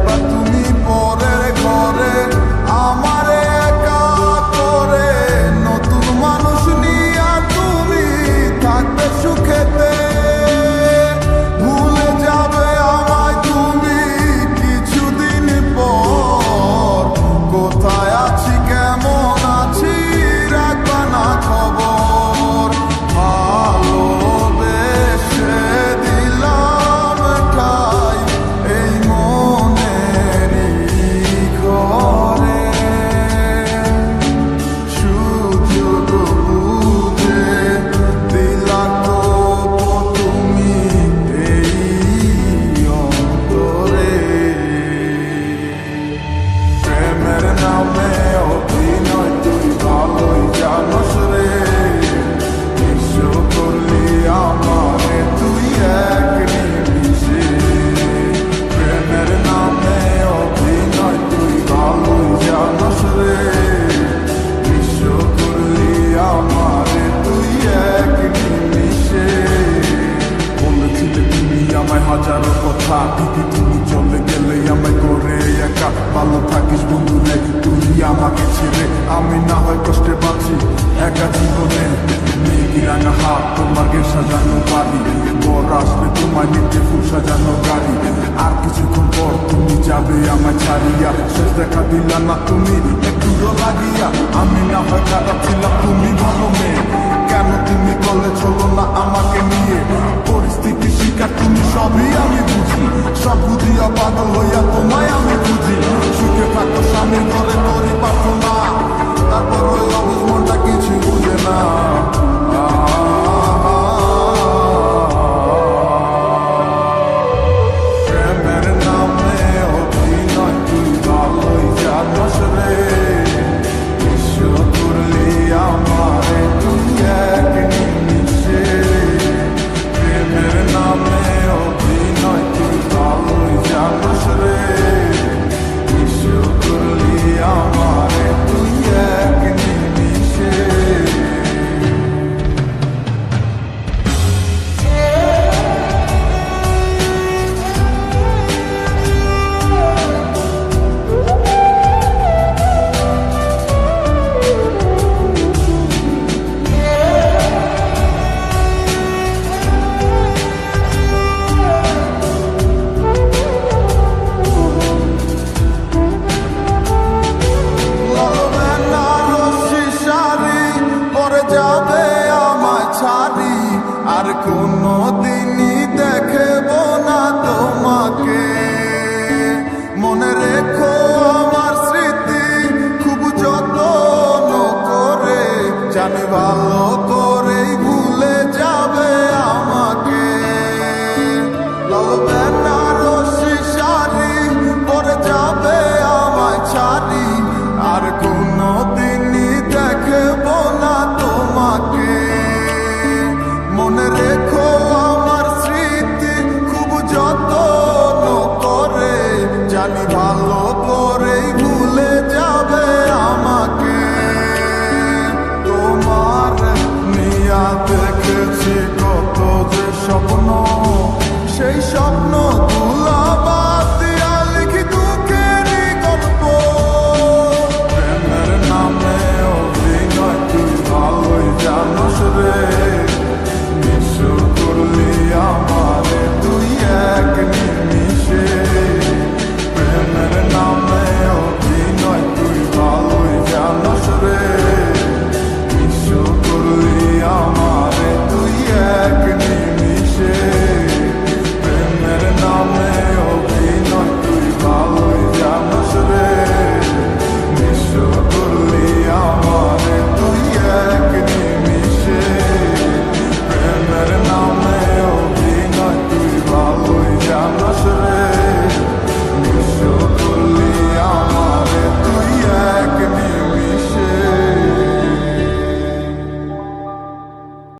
যাইবা তুমি পরের ঘরে আমারে একা করে, নতুন মানুষ নিয়া তুমি থাকবে সুখেতে। ভুলে যাবে আমায় তুমি কিছুদিন পর, কোথায় আছি কেমন আছি রাখবা না খবর। ভালোবেসে দিলাম ঠাই এই মনেরই ঘরে, সুযোগ বুঝে দিলা তো তুমি এই অন্তরে। প্রেমের নামে অভিনয় তুই ভালোই জানোস রে, বিশ্ব করলি আমারে তুই এক নিমিষে। প্রেমের নামে অভিনয় তুই ভালোই জানোস রে, বিশ্ব করলি আমারে তুই এক নিমিষে। বলেছিলে তুমি আমায় হাজারো কথা, ঠিকই তুমি চলে গেলে আমায় করে একা। ভালো থাকিস বন্ধু রে তুই আমাকে ছেড়ে, আমি না হয় কষ্টে বাঁচি একা জীবনে। মেঘিরাঙা হাত তোমার গে সাজানো বাড়ি, বর আসবে তোমার নিতে ফুল সাজানো গাড়ি। আর কিছুক্ষণ পর তুমি যাবে আমায় ছাড়িয়া, শেষ দেখা দিলা না তুমি একটুও লাগিয়া। আমি না হয় খারাপ ছিলাম তুমি ভালো মেয়ে, কেন তুমি বলে চলো না আমাকে নিয়ে। পরিস্থিতি শিকার তুমি সবই আমি বুঝি, সব বুঝিয়া পাগল হইয়া তোমায় আমি বুঝি। সুখে থাকো স্বামীর ঘরে করি প্রার্থনা, তারপর ওই অবুঝ মনটা কিছু বুঝে না। প্রেমের নামে অভিনয় তুই ভালোই জানোস রে, বিশ্ব করলি আমারে তুই এক নিমিষে। প্রেমের নামে অভিনয় তুই ভালোই জানোস রে, বিশ্ব করলি আমারে তুই এক নিমিষে। যাবে আমায় ছাড়ি আর কোনো দিনই দেখব না তোমাকে। মনে রেখো আমার স্মৃতি খুব যত্ন করে, জানি ভালো করেই ভুলে যাবে আমাকে। লাল বেনারসি শাড়ি পরে যাবে আমায় ছাড়ি আর কোনো দিনই দেখব না তোমাকে। মনে রেখো আমার স্মৃতি খুব যত্ন করে, জানি ভালো করেই ভুলে যাবে আমাকে। তোমার নিয়া দেখেছি কত যে স্বপ্ন, সেই স্বপ্ন তুলাবা